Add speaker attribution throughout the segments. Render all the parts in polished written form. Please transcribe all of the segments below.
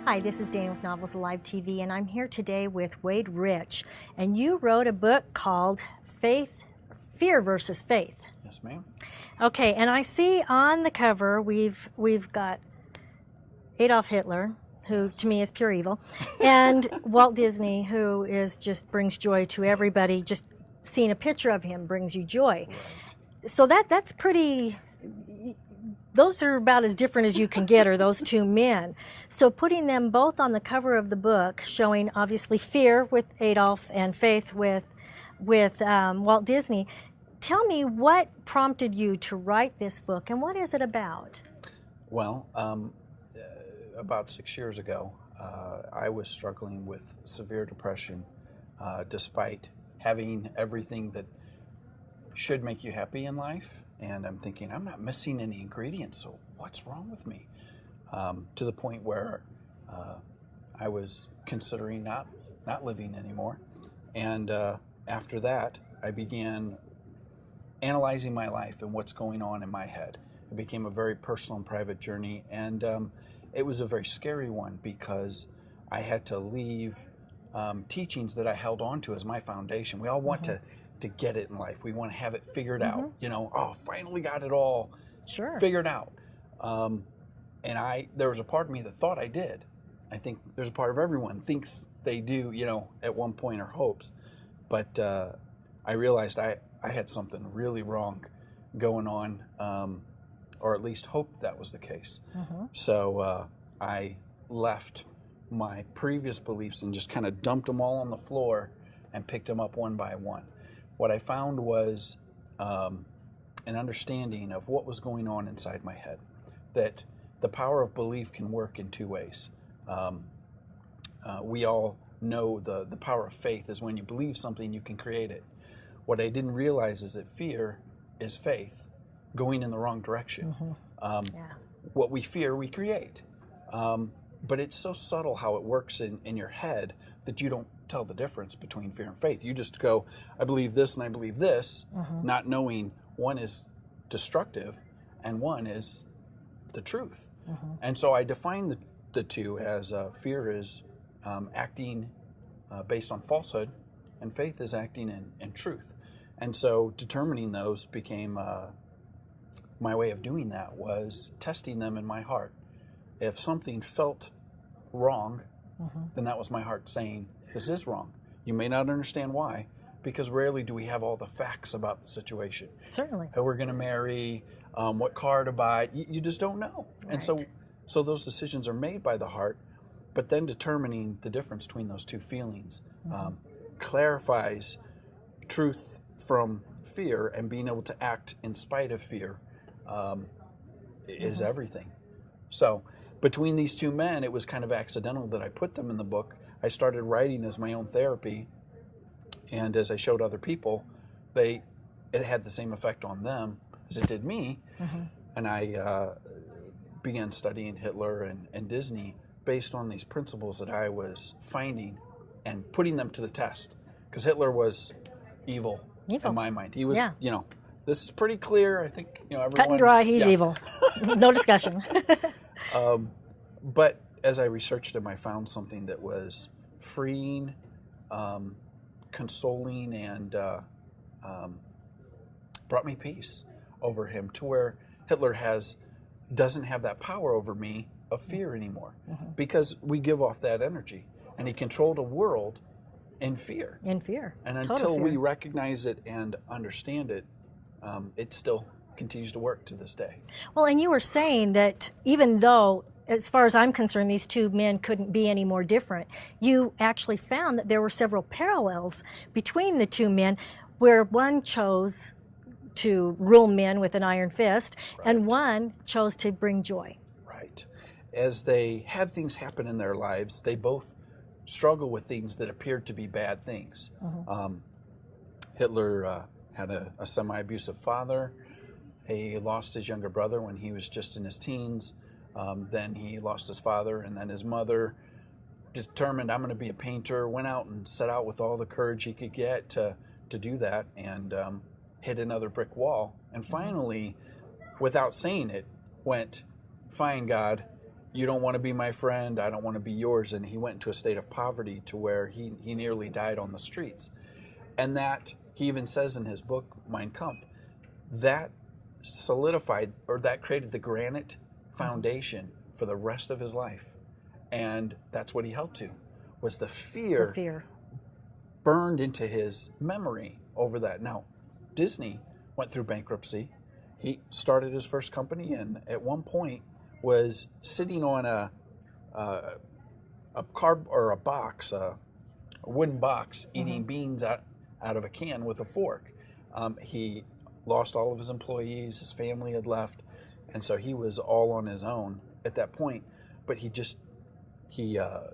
Speaker 1: Hi, this is Dayna with Novels Alive TV, and I'm here today with Wade Rich. And you wrote a book called Fear versus Faith.
Speaker 2: Yes, ma'am.
Speaker 1: Okay, and I see on the cover we've got Adolf Hitler, who to me is pure evil, and Walt Disney, who is just brings joy to everybody. Just seeing a picture of him brings you joy.
Speaker 2: Right.
Speaker 1: So that's pretty. Those are about as different as you can get, are those two men. So putting them both on the cover of the book, showing obviously fear with Adolf and faith with Walt Disney. Tell me what prompted you to write this book, and what is it about?
Speaker 2: Well, about 6 years ago, I was struggling with severe depression, despite having everything that should make you happy in life. And I'm thinking, I'm not missing any ingredients, so what's wrong with me? To the point where I was considering not living anymore. And after that, I began analyzing my life and what's going on in my head. It became a very personal and private journey, and it was a very scary one because I had to leave teachings that I held on to as my foundation. We all want to get it in life. We want to have it figured out. You know, oh, finally got it all figured out. And there was a part of me that thought I did. I think there's a part of everyone thinks they do, you know, at one point, or hopes. But I realized I had something really wrong going on, or at least hoped that was the case. So I left my previous beliefs and just kind of dumped them all on the floor and picked them up one by one. What I found was an understanding of what was going on inside my head, that the power of belief can work in two ways. We all know the power of faith is when you believe something, you can create it. What I didn't realize is that fear is faith going in the wrong direction. What we fear, we create. But it's so subtle how it works in your head that you don't tell the difference between fear and faith. You just go, I believe this and I believe this, not knowing one is destructive and one is the truth. And so I define the two as fear is acting based on falsehood, and faith is acting in truth. And so determining those became my way of doing that was testing them in my heart. If something felt wrong, then that was my heart saying, this is wrong. You may not understand why, because rarely do we have all the facts about the situation.
Speaker 1: Certainly.
Speaker 2: Who we're going to marry, what car to buy, you just don't know.
Speaker 1: Right.
Speaker 2: And so those decisions are made by the heart, but then determining the difference between those two feelings clarifies truth from fear, and being able to act in spite of fear is everything. So between these two men, it was kind of accidental that I put them in the book. I started writing as my own therapy, and as I showed other people, it had the same effect on them as it did me. And I began studying Hitler and Disney based on these principles that I was finding and putting them to the test. Because Hitler was evil in my mind. He was, you know, this is pretty clear. I think, you know, everyone.
Speaker 1: Cut and dry, he's evil. No discussion.
Speaker 2: But as I researched him, I found something that was freeing, consoling, and brought me peace over him, to where Hitler doesn't have that power over me of fear anymore, because we give off that energy, and he controlled a world in fear.
Speaker 1: In fear.
Speaker 2: And until we recognize it and understand it, it still continues to work to this day.
Speaker 1: Well, and you were saying that even though, as far as I'm concerned, these two men couldn't be any more different, you actually found that there were several parallels between the two men, where one chose to rule men with an iron fist, and one chose to bring joy. Right.
Speaker 2: As they had things happen in their lives, they both struggle with things that appeared to be bad things. Hitler had a semi-abusive father. He lost his younger brother when he was just in his teens. Then he lost his father, and then his mother. Determined, I'm going to be a painter, went out and set out with all the courage he could get to do that, and hit another brick wall. And finally, without saying it, went, fine, God, you don't want to be my friend, I don't want to be yours. And he went into a state of poverty to where he nearly died on the streets. And that, he even says in his book, Mein Kampf, that solidified, or that created the granite foundation for the rest of his life. And that's what he held to, was the fear burned into his memory over that. Now, Disney went through bankruptcy. He started his first company, and at one point was sitting on a wooden box, eating beans out of a can with a fork. He lost all of his employees, his family had left, and so he was all on his own at that point. But he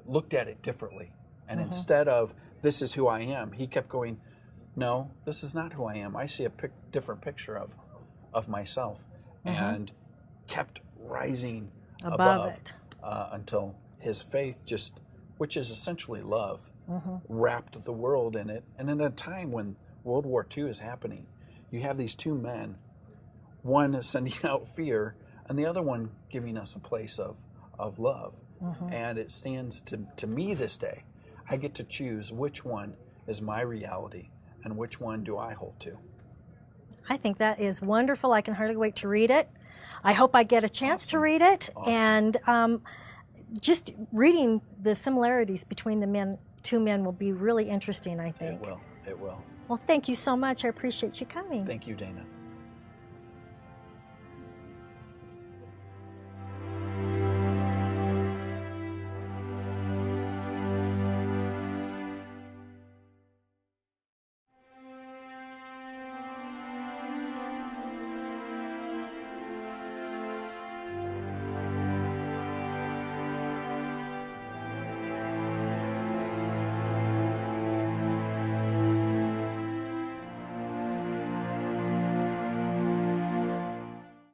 Speaker 2: looked at it differently, and instead of, this is who I am, he kept going, no, this is not who I am. I see a different picture of myself, and kept rising above
Speaker 1: it
Speaker 2: until his faith, which is essentially love, wrapped the world in it. And in a time when World War II is happening, you have these two men, one is sending out fear and the other one giving us a place of love. And it stands to me this day. I get to choose which one is my reality and which one do I hold to.
Speaker 1: I think that is wonderful. I can hardly wait to read it. I hope I get a chance to read it. And just reading the similarities between the two men will be really interesting, I think.
Speaker 2: It will.
Speaker 1: Well, thank you so much. I appreciate you coming.
Speaker 2: Thank you, Dayna.